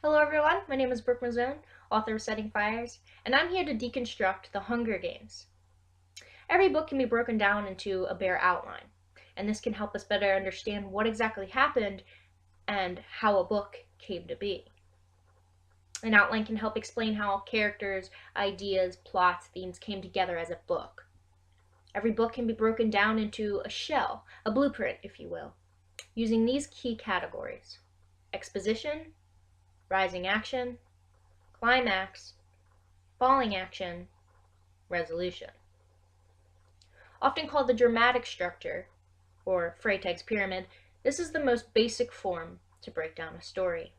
Hello everyone, my name is Brooke Mazzone, author of Setting Fires, and I'm here to deconstruct The Hunger Games. Every book can be broken down into a bare outline, and this can help us better understand what exactly happened and how a book came to be. An outline can help explain how characters, ideas, plots, themes came together as a book. Every book can be broken down into a shell, a blueprint, if you will, using these key categories: exposition, rising action, climax, falling action, resolution. Often called the dramatic structure, or Freytag's pyramid, this is the most basic form to break down a story.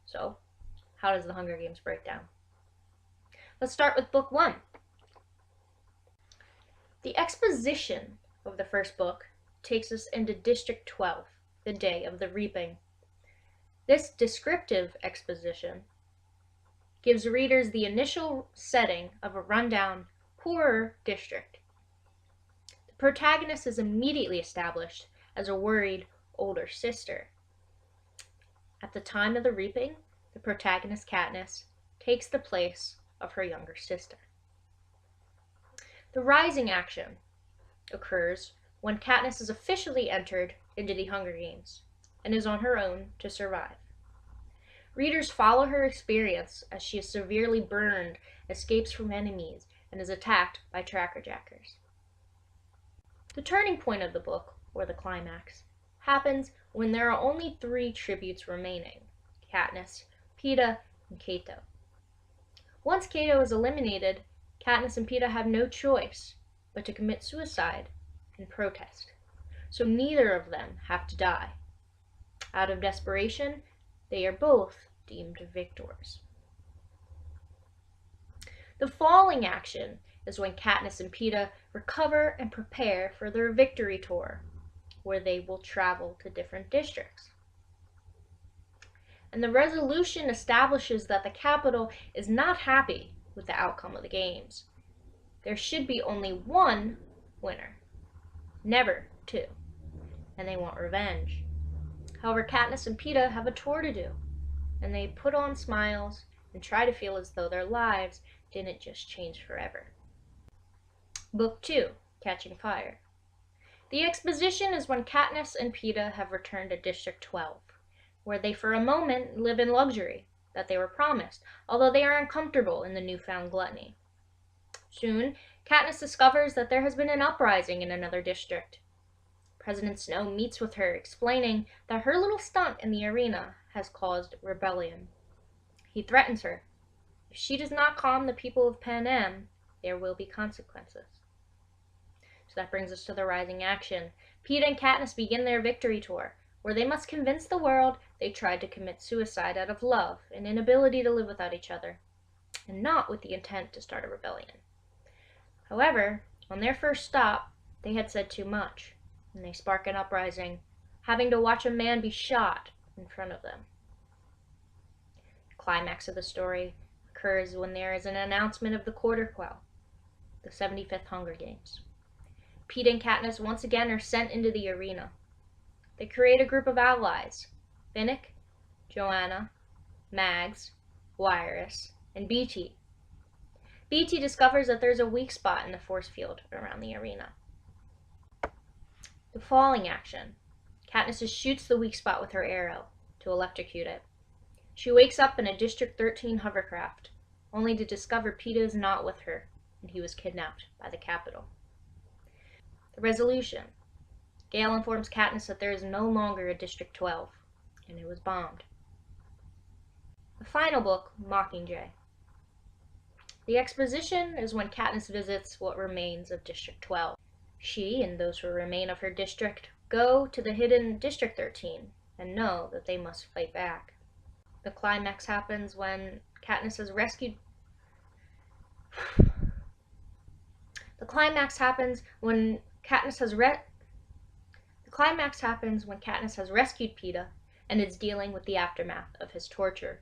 So, how does the Hunger Games break down? Let's start with book 1. The exposition of the first book takes us into District 12, the day of the reaping. This descriptive exposition gives readers the initial setting of a rundown, poorer district. The protagonist is immediately established as a worried older sister. At the time of the reaping, the protagonist Katniss takes the place of her younger sister. The rising action occurs when Katniss is officially entered into the Hunger Games and is on her own to survive. Readers follow her experience as she is severely burned, escapes from enemies, and is attacked by trackerjackers. The turning point of the book, or the climax, happens when there are only 3 tributes remaining: Katniss, Peeta, and Cato. Once Cato is eliminated, Katniss and Peeta have no choice but to commit suicide and protest, so neither of them have to die. Out of desperation, they are both deemed victors. The falling action is when Katniss and Peeta recover and prepare for their victory tour, where they will travel to different districts. And the resolution establishes that the Capitol is not happy with the outcome of the games. There should be only one winner, never 2, and they want revenge. However, Katniss and Peeta have a tour to do, and they put on smiles and try to feel as though their lives didn't just change forever. Book 2, Catching Fire. The exposition is when Katniss and Peeta have returned to District 12, where they for a moment live in luxury that they were promised, although they are uncomfortable in the newfound gluttony. Soon, Katniss discovers that there has been an uprising in another district. President Snow meets with her, explaining that her little stunt in the arena has caused rebellion. He threatens her. If she does not calm the people of Panem, there will be consequences. So that brings us to the rising action. Peeta and Katniss begin their victory tour, where they must convince the world they tried to commit suicide out of love and inability to live without each other, and not with the intent to start a rebellion. However, on their first stop, they had said too much, and they spark an uprising, having to watch a man be shot in front of them. The climax of the story occurs when there is an announcement of the Quarter Quell, the 75th Hunger Games. Peeta and Katniss once again are sent into the arena. They create a group of allies: Finnick, Johanna, Mags, Wiress, and Beetee. Beetee discovers that there's a weak spot in the force field around the arena. The falling action. Katniss shoots the weak spot with her arrow to electrocute it. She wakes up in a District 13 hovercraft, only to discover Peeta is not with her, and he was kidnapped by the Capitol. The resolution. Gale informs Katniss that there is no longer a District 12, and it was bombed. The final book, Mockingjay. The exposition is when Katniss visits what remains of District 12. She and those who remain of her district go to the hidden District 13 and know that they must fight back. The climax happens when Katniss has rescued The climax happens when Katniss has rescued Peeta and is dealing with the aftermath of his torture.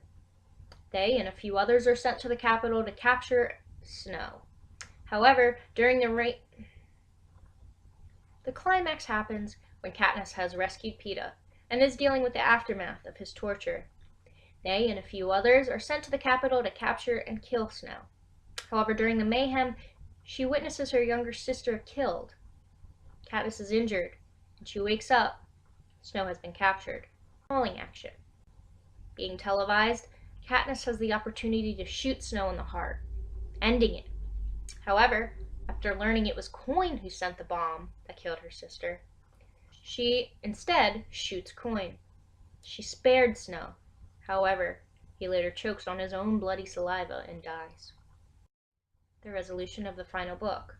They and a few others are sent to the Capitol to capture Snow. However, during the climax happens when Katniss has rescued Peeta and is dealing with the aftermath of his torture. They and a few others are sent to the capital to capture and kill Snow. However, during the mayhem, she witnesses her younger sister killed. Katniss is injured, and she wakes up. Snow has been captured. Falling action. Being televised, Katniss has the opportunity to shoot Snow in the heart, ending it. However, after learning it was Coin who sent the bomb that killed her sister, she instead shoots Coin. She spared Snow. However, he later chokes on his own bloody saliva and dies. The resolution of the final book.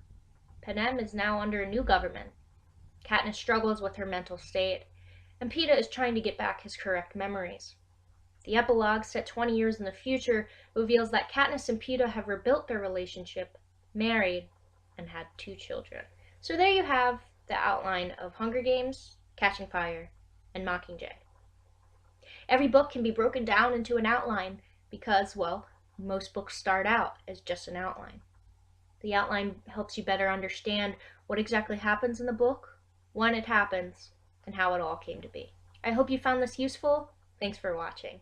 Panem is now under a new government. Katniss struggles with her mental state, and Peeta is trying to get back his correct memories. The epilogue, set 20 years in the future, reveals that Katniss and Peeta have rebuilt their relationship, married, and had 2 children. So there you have the outline of Hunger Games, Catching Fire, and Mockingjay. Every book can be broken down into an outline because, well, most books start out as just an outline. The outline helps you better understand what exactly happens in the book, when it happens, and how it all came to be. I hope you found this useful. Thanks for watching.